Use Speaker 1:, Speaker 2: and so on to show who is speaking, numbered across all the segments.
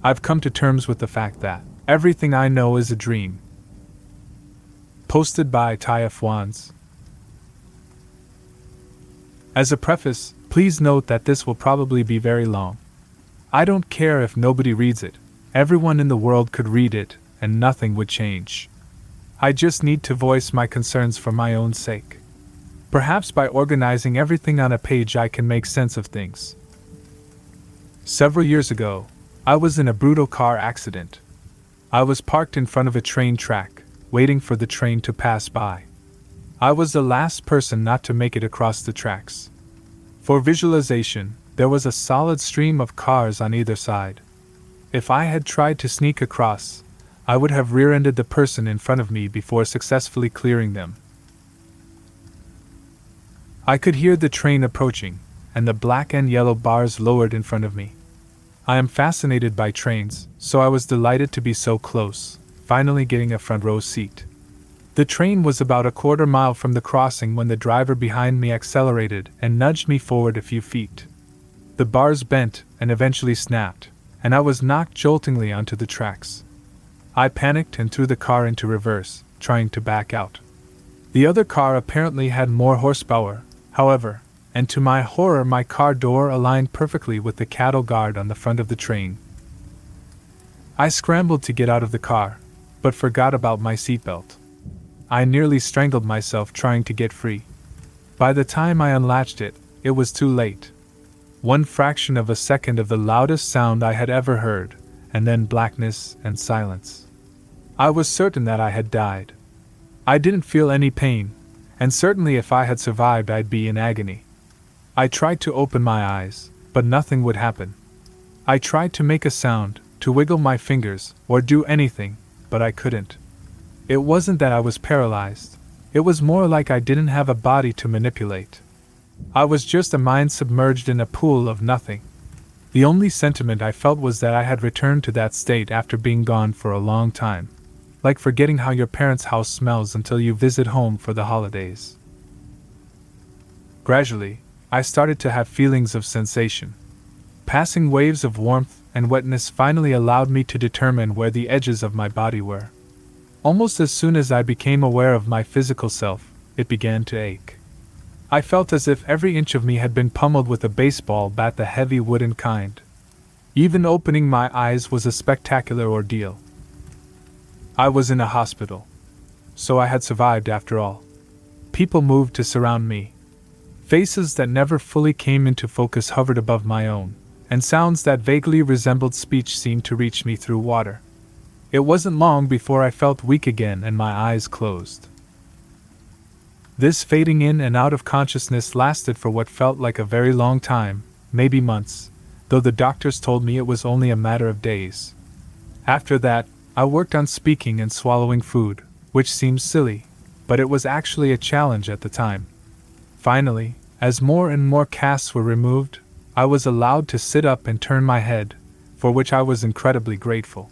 Speaker 1: I've come to terms with the fact that everything I know is a dream. Posted by Tyf Wands. As a preface, please note that this will probably be very long. I don't care if nobody reads it. Everyone in the world could read it, and nothing would change. I just need to voice my concerns for my own sake. Perhaps by organizing everything on a page I can make sense of things. Several years ago, I was in a brutal car accident. I was parked in front of a train track, waiting for the train to pass by. I was the last person not to make it across the tracks. For visualization, there was a solid stream of cars on either side. If I had tried to sneak across, I would have rear-ended the person in front of me before successfully clearing them. I could hear the train approaching, and the black and yellow bars lowered in front of me. I am fascinated by trains, so I was delighted to be so close, finally getting a front row seat. The train was about a quarter mile from the crossing when the driver behind me accelerated and nudged me forward a few feet. The bars bent and eventually snapped, and I was knocked joltingly onto the tracks. I panicked and threw the car into reverse, trying to back out. The other car apparently had more horsepower, however, and to my horror my car door aligned perfectly with the cattle guard on the front of the train. I scrambled to get out of the car, but forgot about my seatbelt. I nearly strangled myself trying to get free. By the time I unlatched it, it was too late. One fraction of a second of the loudest sound I had ever heard, and then blackness and silence. I was certain that I had died. I didn't feel any pain, and certainly if I had survived I'd be in agony. I tried to open my eyes, but nothing would happen. I tried to make a sound, to wiggle my fingers, or do anything, but I couldn't. It wasn't that I was paralyzed. It was more like I didn't have a body to manipulate. I was just a mind submerged in a pool of nothing. The only sentiment I felt was that I had returned to that state after being gone for a long time. Like forgetting how your parents' house smells until you visit home for the holidays. Gradually, I started to have feelings of sensation. Passing waves of warmth and wetness finally allowed me to determine where the edges of my body were. Almost as soon as I became aware of my physical self, it began to ache. I felt as if every inch of me had been pummeled with a baseball bat, the heavy wooden kind. Even opening my eyes was a spectacular ordeal. I was in a hospital. So I had survived after all. People moved to surround me. Faces that never fully came into focus hovered above my own, and sounds that vaguely resembled speech seemed to reach me through water. It wasn't long before I felt weak again and my eyes closed. This fading in and out of consciousness lasted for what felt like a very long time, maybe months, though the doctors told me it was only a matter of days. After that, I worked on speaking and swallowing food, which seems silly, but it was actually a challenge at the time. Finally, as more and more casts were removed, I was allowed to sit up and turn my head, for which I was incredibly grateful.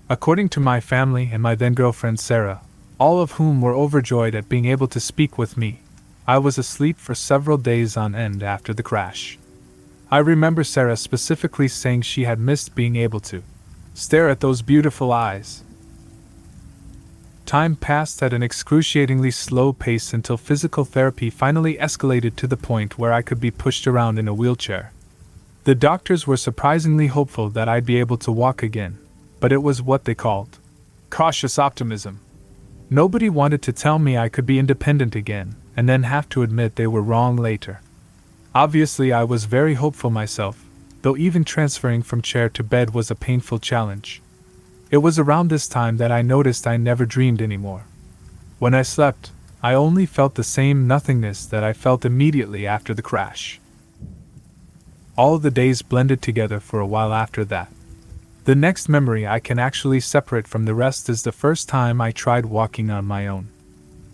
Speaker 1: According to my family and my then-girlfriend Sarah, all of whom were overjoyed at being able to speak with me, I was asleep for several days on end after the crash. I remember Sarah specifically saying she had missed being able to stare at those beautiful eyes. Time passed at an excruciatingly slow pace until physical therapy finally escalated to the point where I could be pushed around in a wheelchair. The doctors were surprisingly hopeful that I'd be able to walk again, but it was what they called cautious optimism. Nobody wanted to tell me I could be independent again, and then have to admit they were wrong later. Obviously, I was very hopeful myself, though even transferring from chair to bed was a painful challenge. It was around this time that I noticed I never dreamed anymore. When I slept, I only felt the same nothingness that I felt immediately after the crash. All the days blended together for a while after that. The next memory I can actually separate from the rest is the first time I tried walking on my own.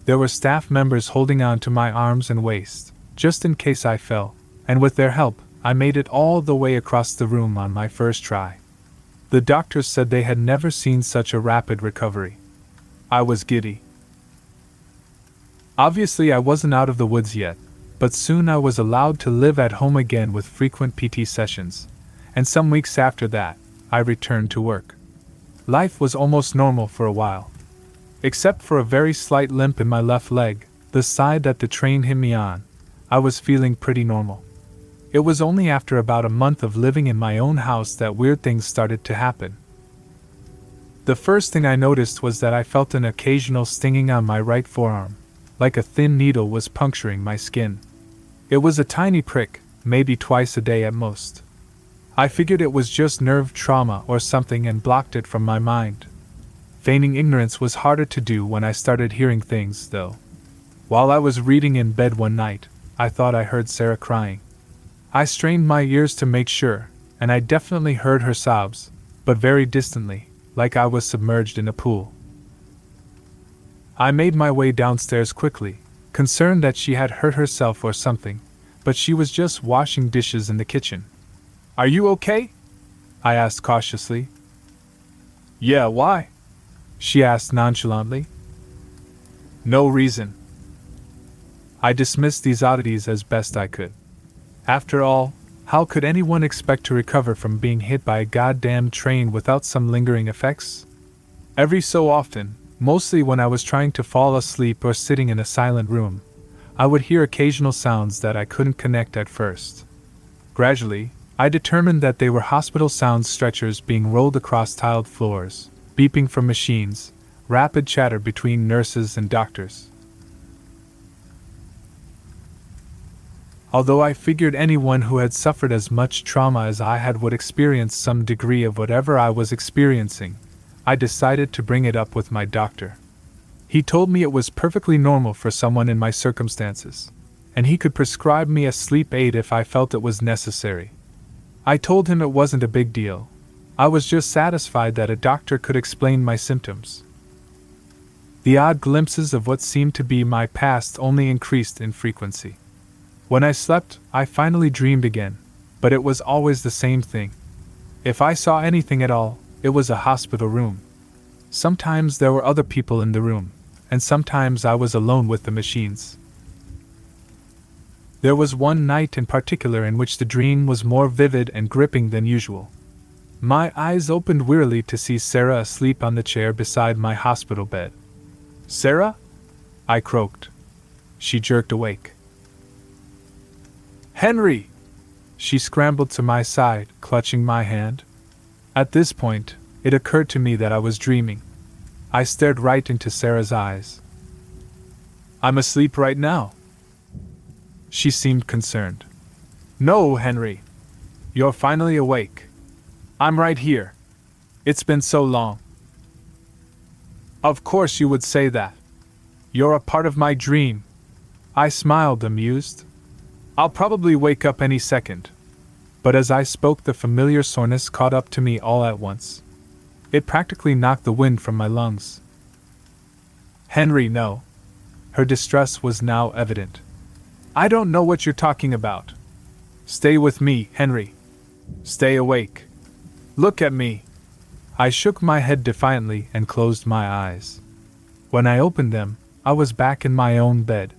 Speaker 1: There were staff members holding on to my arms and waist, just in case I fell, and with their help, I made it all the way across the room on my first try. The doctors said they had never seen such a rapid recovery. I was giddy. Obviously, I wasn't out of the woods yet, but soon I was allowed to live at home again with frequent PT sessions, and some weeks after that, I returned to work. Life was almost normal for a while. Except for a very slight limp in my left leg, the side that the train hit me on, I was feeling pretty normal. It was only after about a month of living in my own house that weird things started to happen. The first thing I noticed was that I felt an occasional stinging on my right forearm, like a thin needle was puncturing my skin. It was a tiny prick, maybe twice a day at most. I figured it was just nerve trauma or something and blocked it from my mind. Feigning ignorance was harder to do when I started hearing things, though. While I was reading in bed one night, I thought I heard Sarah crying. I strained my ears to make sure, and I definitely heard her sobs, but very distantly, like I was submerged in a pool. I made my way downstairs quickly, concerned that she had hurt herself or something, but she was just washing dishes in the kitchen. "Are you okay?" I asked cautiously. "Yeah, why?" she asked nonchalantly. "No reason." I dismissed these oddities as best I could. After all, how could anyone expect to recover from being hit by a goddamn train without some lingering effects? Every so often, mostly when I was trying to fall asleep or sitting in a silent room, I would hear occasional sounds that I couldn't connect at first. Gradually, I determined that they were hospital sounds, stretchers being rolled across tiled floors, beeping from machines, rapid chatter between nurses and doctors. Although I figured anyone who had suffered as much trauma as I had would experience some degree of whatever I was experiencing, I decided to bring it up with my doctor. He told me it was perfectly normal for someone in my circumstances, and he could prescribe me a sleep aid if I felt it was necessary. I told him it wasn't a big deal. I was just satisfied that a doctor could explain my symptoms. The odd glimpses of what seemed to be my past only increased in frequency. When I slept, I finally dreamed again, but it was always the same thing. If I saw anything at all, it was a hospital room. Sometimes there were other people in the room, and sometimes I was alone with the machines. There was one night in particular in which the dream was more vivid and gripping than usual. My eyes opened wearily to see Sarah asleep on the chair beside my hospital bed. "Sarah?" I croaked. She jerked awake. "Henry!" She scrambled to my side, clutching my hand. At this point, it occurred to me that I was dreaming. I stared right into Sarah's eyes. "I'm asleep right now." She seemed concerned. "No, Henry. You're finally awake. I'm right here. It's been so long." "Of course you would say that. You're a part of my dream." I smiled, amused. "I'll probably wake up any second." But as I spoke, the familiar soreness caught up to me all at once. It practically knocked the wind from my lungs. "Henry, no." Her distress was now evident. "I don't know what you're talking about. Stay with me, Henry. Stay awake. Look at me." I shook my head defiantly and closed my eyes. When I opened them, I was back in my own bed.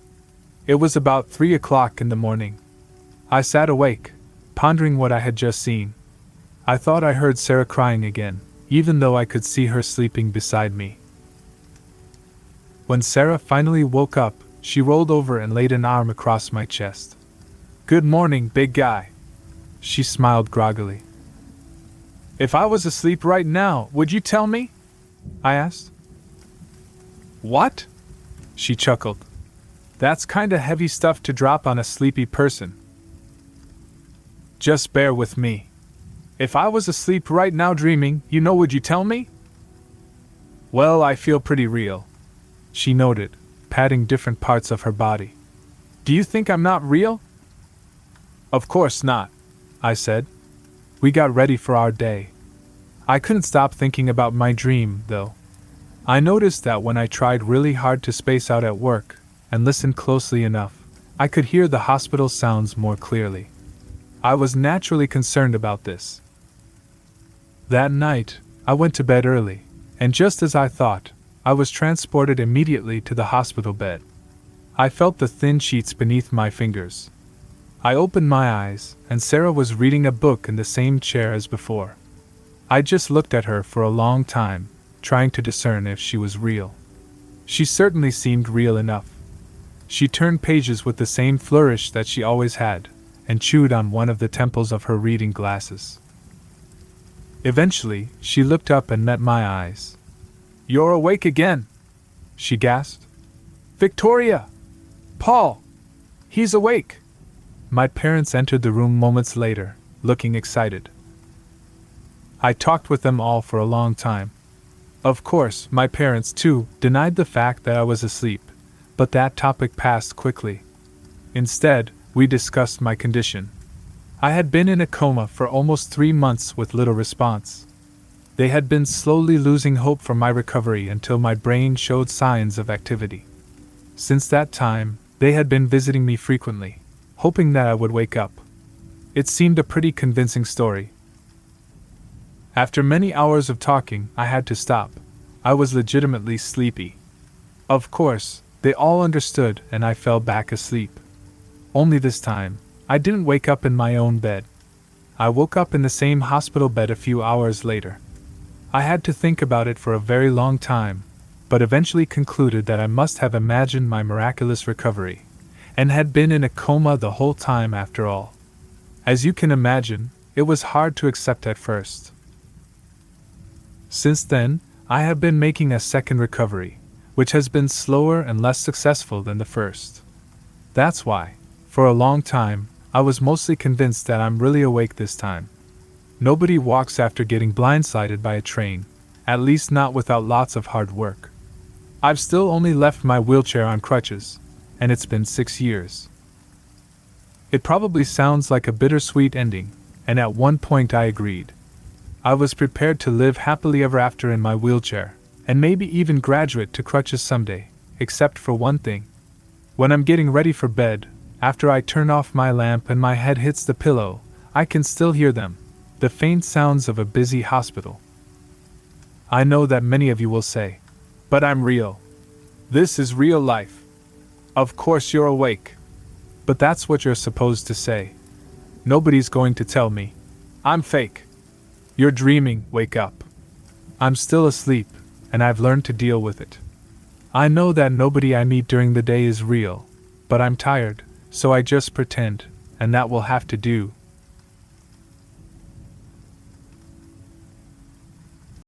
Speaker 1: It was about 3 o'clock in the morning. I sat awake, pondering what I had just seen. I thought I heard Sarah crying again, even though I could see her sleeping beside me. When Sarah finally woke up, she rolled over and laid an arm across my chest. "Good morning, big guy." She smiled groggily. "If I was asleep right now, would you tell me?" I asked. "What?" She chuckled. "That's kinda heavy stuff to drop on a sleepy person. Just bear with me. If I was asleep right now dreaming, would you tell me?" "Well, I feel pretty real," she noted, patting different parts of her body. "Do you think I'm not real?" "Of course not," I said. We got ready for our day. I couldn't stop thinking about my dream, though. I noticed that when I tried really hard to space out at work, and listened closely enough, I could hear the hospital sounds more clearly. I was naturally concerned about this. That night, I went to bed early, and just as I thought, I was transported immediately to the hospital bed. I felt the thin sheets beneath my fingers. I opened my eyes, and Sarah was reading a book in the same chair as before. I just looked at her for a long time, trying to discern if she was real. She certainly seemed real enough. She turned pages with the same flourish that she always had, and chewed on one of the temples of her reading glasses. Eventually, she looked up and met my eyes. "You're awake again!" she gasped. "Victoria! Paul! He's awake!" My parents entered the room moments later, looking excited. I talked with them all for a long time. Of course, my parents, too, denied the fact that I was asleep, but that topic passed quickly. Instead, we discussed my condition. I had been in a coma for almost 3 months with little response. They had been slowly losing hope for my recovery until my brain showed signs of activity. Since that time, they had been visiting me frequently, hoping that I would wake up. It seemed a pretty convincing story. After many hours of talking, I had to stop. I was legitimately sleepy. Of course, they all understood and I fell back asleep. Only this time, I didn't wake up in my own bed. I woke up in the same hospital bed a few hours later. I had to think about it for a very long time, but eventually concluded that I must have imagined my miraculous recovery, and had been in a coma the whole time after all. As you can imagine, it was hard to accept at first. Since then, I have been making a second recovery, which has been slower and less successful than the first. That's why, for a long time, I was mostly convinced that I'm really awake this time. Nobody walks after getting blindsided by a train, at least not without lots of hard work. I've still only left my wheelchair on crutches, and it's been 6 years. It probably sounds like a bittersweet ending, and at one point I agreed. I was prepared to live happily ever after in my wheelchair, and maybe even graduate to crutches someday, except for one thing. When I'm getting ready for bed, after I turn off my lamp and my head hits the pillow, I can still hear them, the faint sounds of a busy hospital. I know that many of you will say, "But I'm real. This is real life. Of course you're awake." But that's what you're supposed to say. Nobody's going to tell me, "I'm fake. You're dreaming, wake up." I'm still asleep, and I've learned to deal with it. I know that nobody I meet during the day is real, but I'm tired, so I just pretend, and that will have to do.